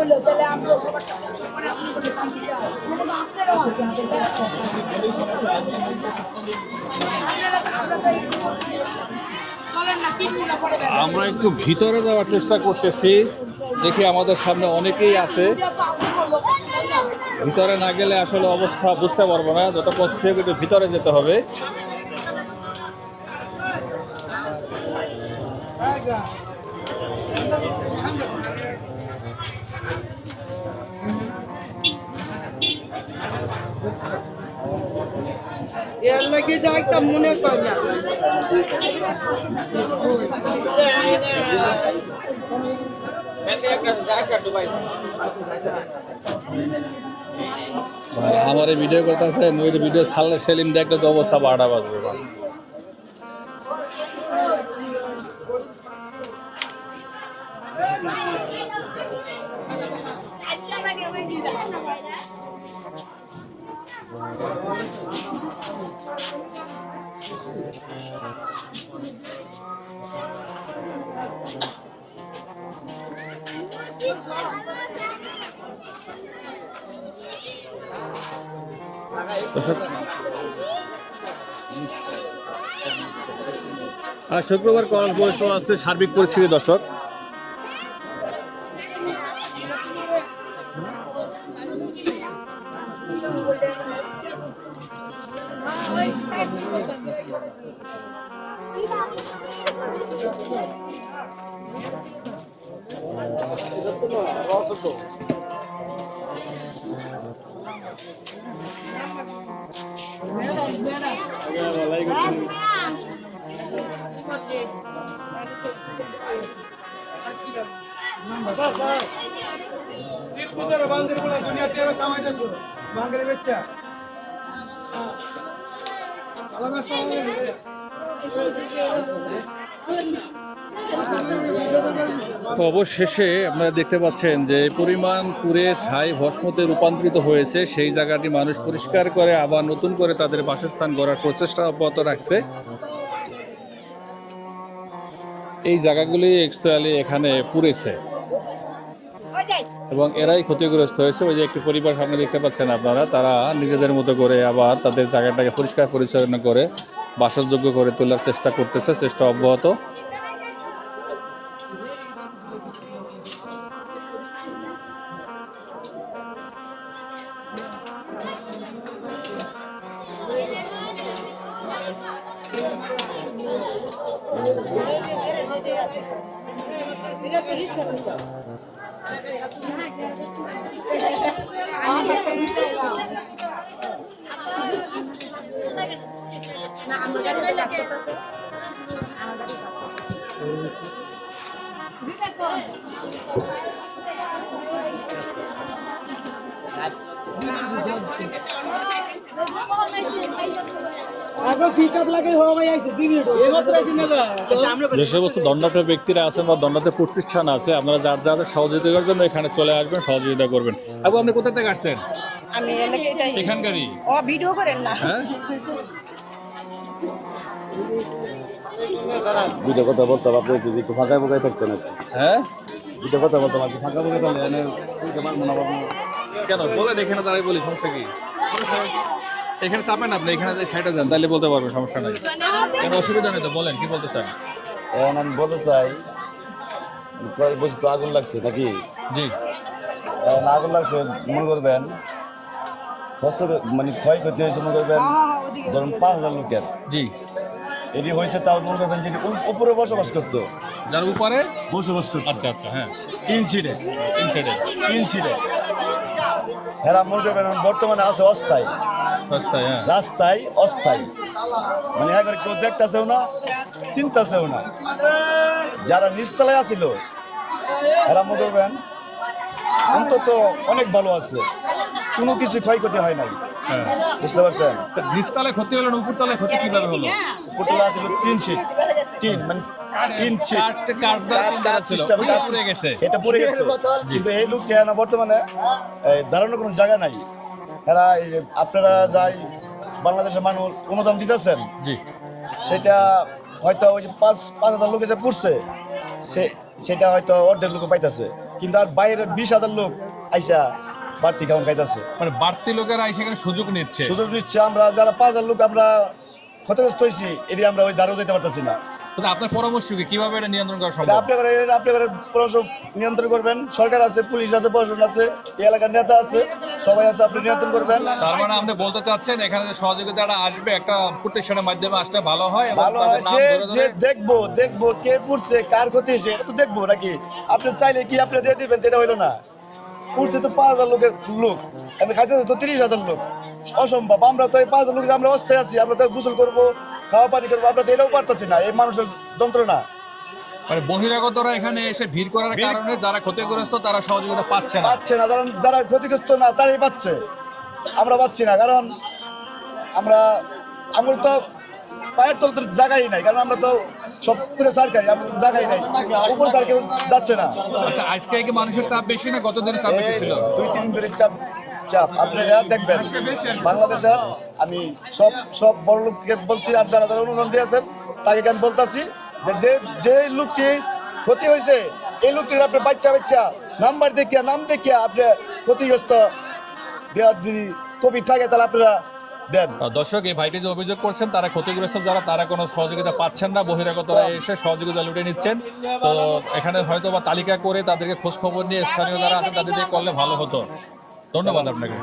হলো তাহলে আমরা সবার কাছে করে আপনি করে আপনারাও আছে আমরা একটু ভিতরে যাওয়ার চেষ্টা করতেছি, দেখি আমাদের সামনে অনেকেই আছে। ভিতরে না গেলে আসলে অবস্থা বুঝতে পারবো না, যত কষ্ট হোক একটু ভিতরে যেতে হবে। এর লাগে একটা মনে কর না আমার এই ভিডিও করতেছে নইর ভিডিও ছাড়লে সেলিম দেখলে তো অবস্থা বাড়া বাজবে। শুক্রবার কল পরিষেবা আসতে সার্বিক পরিস্থিতি দর্শক। অবশেষে আপনারা দেখতে পাচ্ছেন যে পরিমাণ পুড়ে ছাই ভস্মতে রূপান্তরিত হয়েছে, সেই জায়গাটি মানুষ পরিষ্কার করে আবার নতুন করে তাদের বাসস্থান গড়ার প্রচেষ্টা অব্যাহত রাখছে। এই জায়গাগুলি অ্যাকচুয়ালি এখানে পুড়েছে এবং এরাই ক্ষতিগ্রস্ত হয়েছে। ওই যে একটি পরিবার সামনে দেখতে পাচ্ছেন আপনারা, তারা নিজেদের মতো করে আবার তাদের জায়গাটাকে পরিষ্কার পরিচ্ছন্ন করে বাসযোগ্য করে তোলার চেষ্টা করতেছে, চেষ্টা অব্যাহত। যে সমস্ত দণ্ডাঢ্য ব্যক্তিরা আছেন বা দণ্ডাঢ্য প্রতিষ্ঠান আছে, আপনারা যার যাদের সহযোগিতার জন্য এখানে চলে আসবেন, সহযোগিতা করবেন। আবু, আপনি কোথা থেকে আসছেন? আমি এখানকারই। ও ভিডিও করেন না? হ্যাঁ, ভিডিও কথা বলতাম, আপনি একটু ফাঁকা ফাঁকাই থাকতেন। হ্যাঁ, ভিডিও কথা বলতাম, আপনি ফাঁকা ফাঁকা থাকলে কেন বলেন? এখানে দাঁড়াই বলি, সমস্যা কি? এখানে চাপেন আপনি, এখানে যে সাইডে যান, তাহলে বলতে পারবেন, সমস্যা নাই। কেন অসুবিধা নেই তো, বলেন কি বলতে চান? এখন আমি বলতে চাই, বলছি তো আগুন লাগছে নাকি? জি, আগুন লাগছে, মনে করবেন ফসল মানে ক্ষয়ক্ষতি হয়েছে, মনে করবেন ধরুন 5,000 লোকের। জি, এটি হয়েছে, তাও মনে করবেন যে উপরে বসবাস করতো, যার উপরে বসবাস করতো। আচ্ছা আচ্ছা, হ্যাঁ, ইনসিডে ইনসাইডে এরা মনে করবেন বর্তমানে আছে অস্থায়ী রাস্তায়। হ্যাঁ, রাস্তায় অস্থায়ী, মানে একবার কেউ দেখতেছেও না, চিন্তাছেও না। যারা নিচতলায় আছিল এরা মনে করবেন অন্তত অনেক ভালো আছে, কোনো কিছু ক্ষয়ক্ষতি হয় নাই। হ্যাঁ, বুঝতে পারছেন? নিচতলায় ক্ষতি হলো না, উপরতলায় ক্ষতি কিভাবে হলো? উপরতলা আছিল 3 শীট, মানে 3 শীট এটা পড়ে গেছে। কিন্তু এই লোকটা না বর্তমানে দাঁড়ানোর কোনো জায়গা নাই। এরা আপনারা যাই বাংলাদেশের মানুষ অনুদান দিতেছেন, জি, সেটা হয়তো ওই যে 5,000 লোকে যে পড়ছে, সেটা হয়তো অর্ধেক লোক পাইতেছে। কিন্তু আর বাইরের 20,000 লোক আইসা বাড়তি খাওয়ান খাইতেছে। মানে বাড়তি লোকেরা সেখানে সুযোগ নিচ্ছে। সুযোগ নিচ্ছে, আমরা যারা 5,000 লোক আমরা ক্ষতিগ্রস্ত হয়েছি, এটি আমরা ওই দ্বারেও যেতে পারতেছি না। তাহলে আপনার পরামর্শ কি, কিভাবে এটা নিয়ন্ত্রণ করা এটা সম্ভব? আপনারা প্রশাসন নিয়ন্ত্রণ করবেন, সরকার আছে, পুলিশ আছে, প্রশাসন আছে, এই এলাকার নেতা আছে, সবাই আছে, আপনি নিয়ন্ত্রণ করবেন। তার মানে আপনি বলতে চাচ্ছেন এখানে যে সহযোগিতাটা আসবে একটা প্রোটেকশনের মাধ্যমে আসলে ভালো হয় এবং ভালো তাদের হয় নাম যে ধরে যে ধরে দেখবো কে পড়ছে, কার ক্ষতি হয়েছে, এটা তো দেখবো নাকি? আপনি চাইলে কি আপনি দিয়ে দিবেন, এটা হইলো না। পড়ছে তো 5,000 লোকের লোক, আমি খাইতেছে তো 30,000 লোক, অসম্ভব। আমরা তো এই 5,000 লোক আমরা অস্থায়ী আছি, আমরা তো গোসল করবো, খাওয়া পানি করবো, আমরা তো এটাও পারতেছি না। এই মানুষের যন্ত্রণা, মানে বহিরাগতরা এখানে এসে ভিড় করার কারণে যারা ক্ষতিগ্রস্ত তারা সহযোগিতা পাচ্ছে না। পাচ্ছে না, যারা ক্ষতিগ্রস্ত না তারাই পাচ্ছে, আমরা পাচ্ছি না। কারণ আমরা তো পায়ের তল তো জায়গাই নাই, কারণ আমরা তো সব পুরো সরকারি, আমরা জায়গাই নাই, উপর তার কেউ যাচ্ছে না। আচ্ছা, আজকে কি মানুষের চাপ বেশি না গত দিনের চাপ বেশি ছিল? 2-3 দিন ধরে চাপ আপনারা দেখবেন বাংলাদেশের। আমি সব বড় লোককে বলছি, আর যারা যারা অনুদান দিয়েছেন তাকে আমি বলতেছি যে লোকটি ক্ষতি হয়েছে, এই লোকটির আপনার বাচ্চা নাম্বার দেখিয়া, নাম দেখিয়া আপনি ক্ষতিগ্রস্ত দেওয়ার যদি কবি থাকে তাহলে আপনারা দেন। দর্শক, এই ভাইটি যে অভিযোগ করছেন তারা ক্ষতিগ্রস্ত যারা, তারা কোনো সহযোগিতা পাচ্ছেন না, বহিরাগতরা এসে সহযোগিতা লুটে নিচ্ছেন। তো এখানে হয়তো বা তালিকা করে তাদেরকে খোঁজ খবর নিয়ে স্থানীয় যারা আছেন তাদের দিয়ে করলে ভালো হতো। ধন্যবাদ আপনাকে।